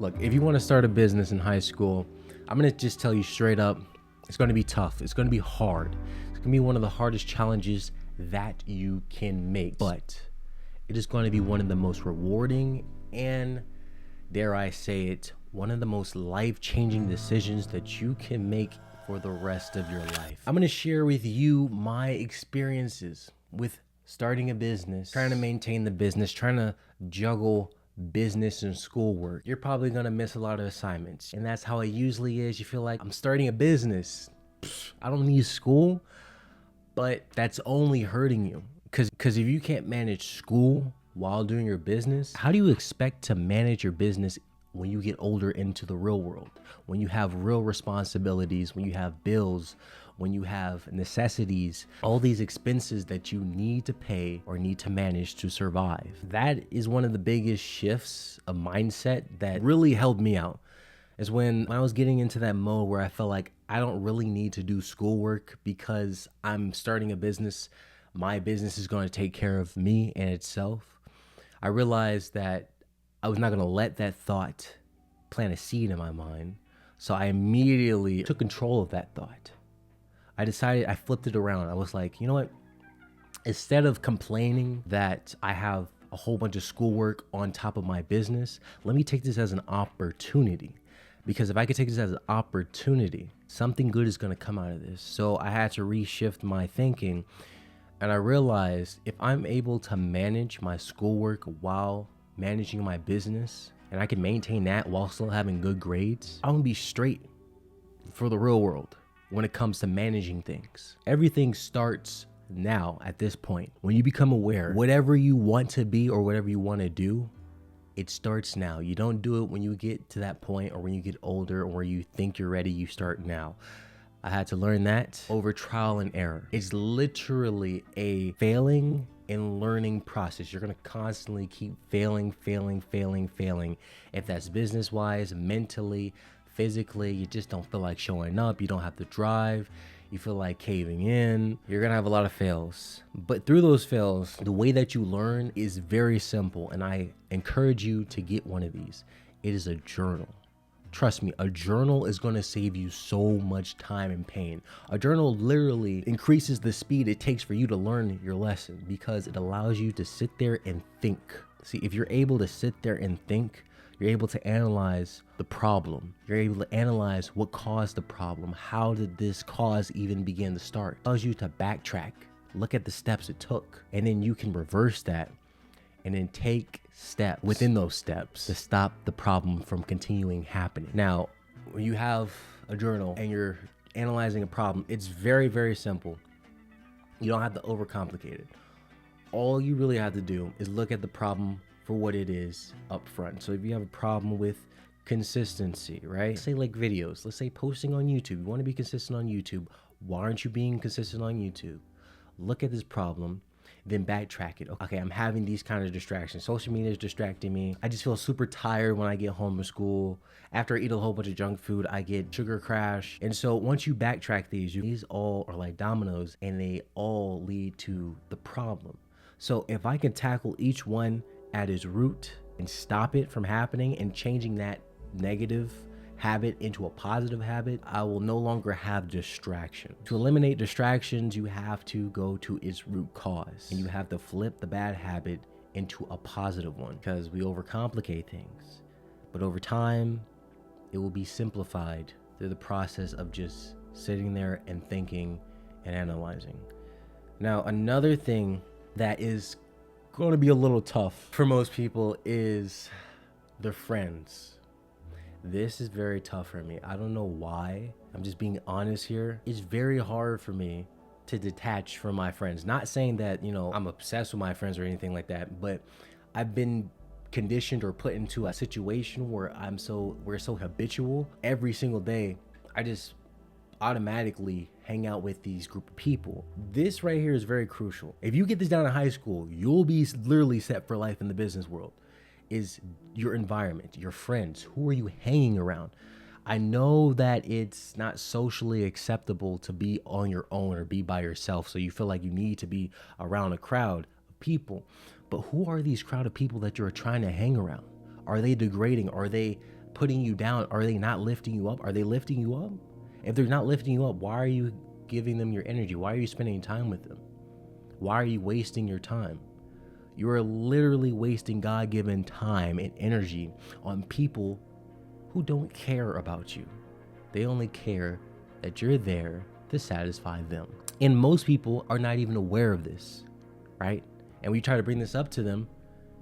Look, if you want to start a business in high school, I'm going to just tell you straight up, it's going to be tough. It's going to be hard. It's going to be one of the hardest challenges that you can make. But it is going to be one of the most rewarding and, dare I say it, one of the most life-changing decisions that you can make for the rest of your life. I'm going to share with you my experiences with starting a business, trying to maintain the business, trying to juggle business and schoolwork. You're probably gonna miss a lot of assignments, and that's how it usually is. You feel like, I'm starting a business, I don't need school, but that's only hurting you. Because if you can't manage school while doing your business, how do you expect to manage your business when you get older into the real world? When you have real responsibilities, when you have bills, when you have necessities, all these expenses that you need to pay or need to manage to survive. That is one of the biggest shifts of mindset that really helped me out, is when I was getting into that mode where I felt like I don't really need to do schoolwork because I'm starting a business. My business is going to take care of me and itself. I realized that I was not going to let that thought plant a seed in my mind. So I immediately took control of that thought. I flipped it around. I was like, you know what? Instead of complaining that I have a whole bunch of schoolwork on top of my business, let me take this as an opportunity. Because if I could take this as an opportunity, something good is going to come out of this. So I had to reshift my thinking. And I realized if I'm able to manage my schoolwork while managing my business, and I can maintain that while still having good grades, I'm gonna be straight for the real world when it comes to managing things. Everything starts now at this point. When you become aware, whatever you want to be or whatever you want to do, it starts now. You don't do it when you get to that point or when you get older or where you think you're ready. You start now. I had to learn that over trial and error. It's literally a failing and learning process. You're gonna constantly keep failing. If that's business-wise, mentally, physically, you just don't feel like showing up. You don't have the drive. You feel like caving in. You're gonna have a lot of fails. But through those fails, the way that you learn is very simple. And I encourage you to get one of these. It is a journal. Trust me, a journal is going to save you so much time and pain. A journal literally increases the speed it takes for you to learn your lesson because it allows you to sit there and think. See, if you're able to sit there and think, you're able to analyze the problem. You're able to analyze what caused the problem. How did this cause even begin to start? It allows you to backtrack, look at the steps it took, and then you can reverse that and then take steps within those steps to stop the problem from continuing happening. Now, when you have a journal and you're analyzing a problem, it's very, very simple. You don't have to overcomplicate it. All you really have to do is look at the problem for what it is up front. So if you have a problem with consistency, right? Say like videos, let's say posting on YouTube. You want to be consistent on YouTube. Why aren't you being consistent on YouTube? Look at this problem, then backtrack it. Okay, I'm having these kind of distractions. Social media is distracting me. I just feel super tired when I get home from school. After I eat a whole bunch of junk food, I get sugar crash. And so once you backtrack these all are like dominoes and they all lead to the problem. So if I can tackle each one at its root and stop it from happening and changing that negative habit into a positive habit, I will no longer have distraction. To eliminate distractions, you have to go to its root cause and you have to flip the bad habit into a positive one because we overcomplicate things. But over time, it will be simplified through the process of just sitting there and thinking and analyzing. Now, another thing that is going to be a little tough for most people is their friends. This is very tough for me. I don't know why. I'm just being honest here. It's very hard for me to detach from my friends. Not saying that, I'm obsessed with my friends or anything like that, but I've been conditioned or put into a situation where we're so habitual. Every single day, I just automatically hang out with these group of people. This right here is very crucial. If you get this down in high school, you'll be literally set for life in the business world. Is your environment, your friends. Who are you hanging around? I know that it's not socially acceptable to be on your own or be by yourself, so you feel like you need to be around a crowd of people. But who are these crowd of people that you're trying to hang around? Are they degrading? Are they putting you down? Are they not lifting you up? Are they lifting you up? If they're not lifting you up, why are you giving them your energy? Why are you spending time with them? Why are you wasting your time? You are literally wasting God-given time and energy on people who don't care about you. They only care that you're there to satisfy them. And most people are not even aware of this, right? And we try to bring this up to them,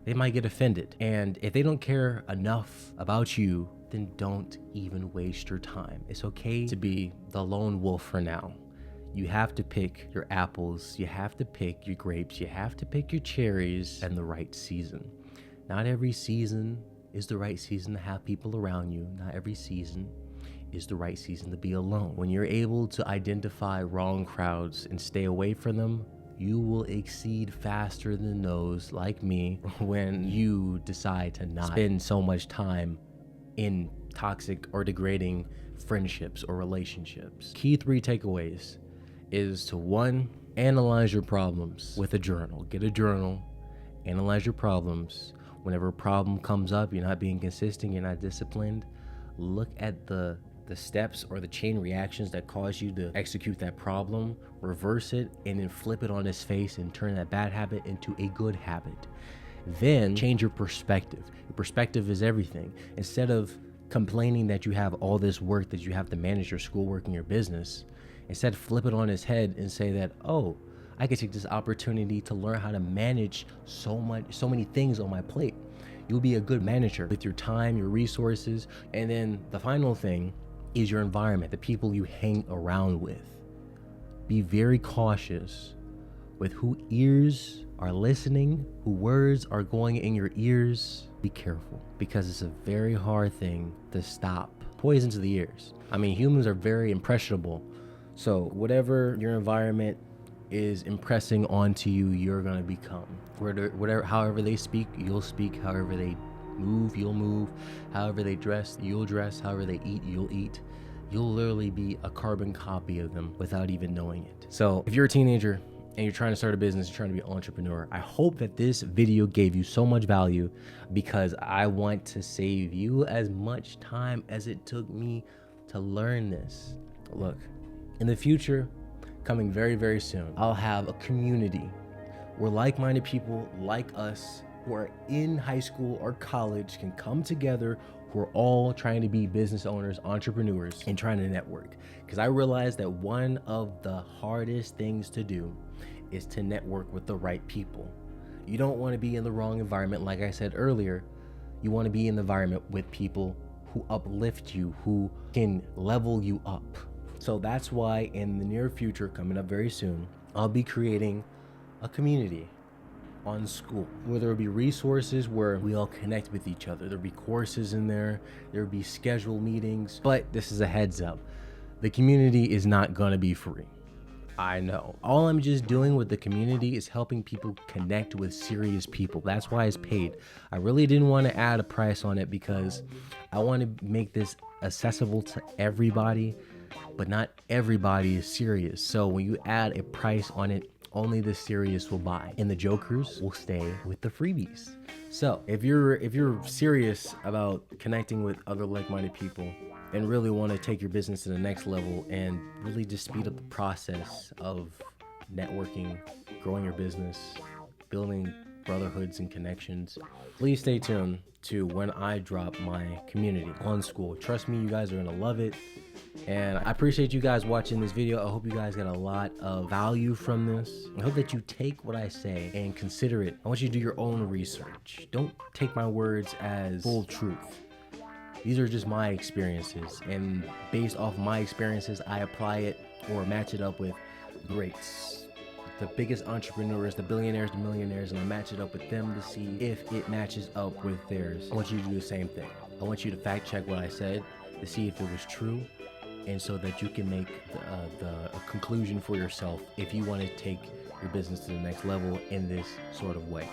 they might get offended. And if they don't care enough about you, then don't even waste your time. It's okay to be the lone wolf for now. You have to pick your apples, you have to pick your grapes, you have to pick your cherries in the right season. Not every season is the right season to have people around you. Not every season is the right season to be alone. When you're able to identify wrong crowds and stay away from them, you will exceed faster than those like me when you decide to not spend so much time in toxic or degrading friendships or relationships. Key 3 takeaways is to 1, analyze your problems with a journal. Get a journal, analyze your problems. Whenever a problem comes up, you're not being consistent, you're not disciplined, look at the steps or the chain reactions that cause you to execute that problem, reverse it, and then flip it on its face and turn that bad habit into a good habit. Then change your perspective. Your perspective is everything. Instead of complaining that you have all this work that you have to manage your schoolwork and your business, instead flip it on its head and say that, oh, I could take this opportunity to learn how to manage so many things on my plate. You'll be a good manager with your time, your resources. And then the final thing is your environment, the people you hang around with. Be very cautious with who ears are listening, who words are going in your ears. Be careful, because it's a very hard thing to stop. Poison to the ears. I mean, humans are very impressionable. So whatever your environment is impressing onto you, you're gonna become. However they speak, you'll speak. However they move, you'll move. However they dress, you'll dress. However they eat, you'll eat. You'll literally be a carbon copy of them without even knowing it. So if you're a teenager and you're trying to start a business, you're trying to be an entrepreneur, I hope that this video gave you so much value, because I want to save you as much time as it took me to learn this. Look, in the future, coming very, very soon, I'll have a community where like-minded people like us who are in high school or college can come together, who are all trying to be business owners, entrepreneurs, and trying to network. Because I realized that one of the hardest things to do is to network with the right people. You don't want to be in the wrong environment. Like I said earlier, you want to be in the environment with people who uplift you, who can level you up. So that's why in the near future, coming up very soon, I'll be creating a community on school where there will be resources where we all connect with each other. There'll be courses in there, there'll be scheduled meetings, but this is a heads up. The community is not gonna be free. I know. All I'm just doing with the community is helping people connect with serious people. That's why it's paid. I really didn't want to add a price on it because I want to make this accessible to everybody, but not everybody is serious. So when you add a price on it, only the serious will buy, and the jokers will stay with the freebies. So if you're serious about connecting with other like-minded people and really want to take your business to the next level and really just speed up the process of networking, growing your business, building brotherhoods and connections, please stay tuned to when I drop my community on school. Trust me, you guys are gonna love it. And I appreciate you guys watching this video. I hope you guys got a lot of value from this. I hope that you take what I say and consider it. I want you to do your own research. Don't take my words as full truth. These are just my experiences, and based off my experiences, I apply it or match it up with greats, the biggest entrepreneurs, the billionaires, the millionaires, and I match it up with them to see if it matches up with theirs. I want you to do the same thing. I want you to fact check what I said to see if it was true, and so that you can make a conclusion for yourself if you want to take your business to the next level in this sort of way.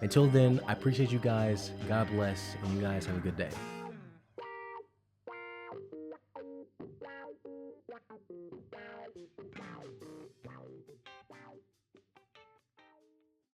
Until then, I appreciate you guys. God bless, and you guys have a good day.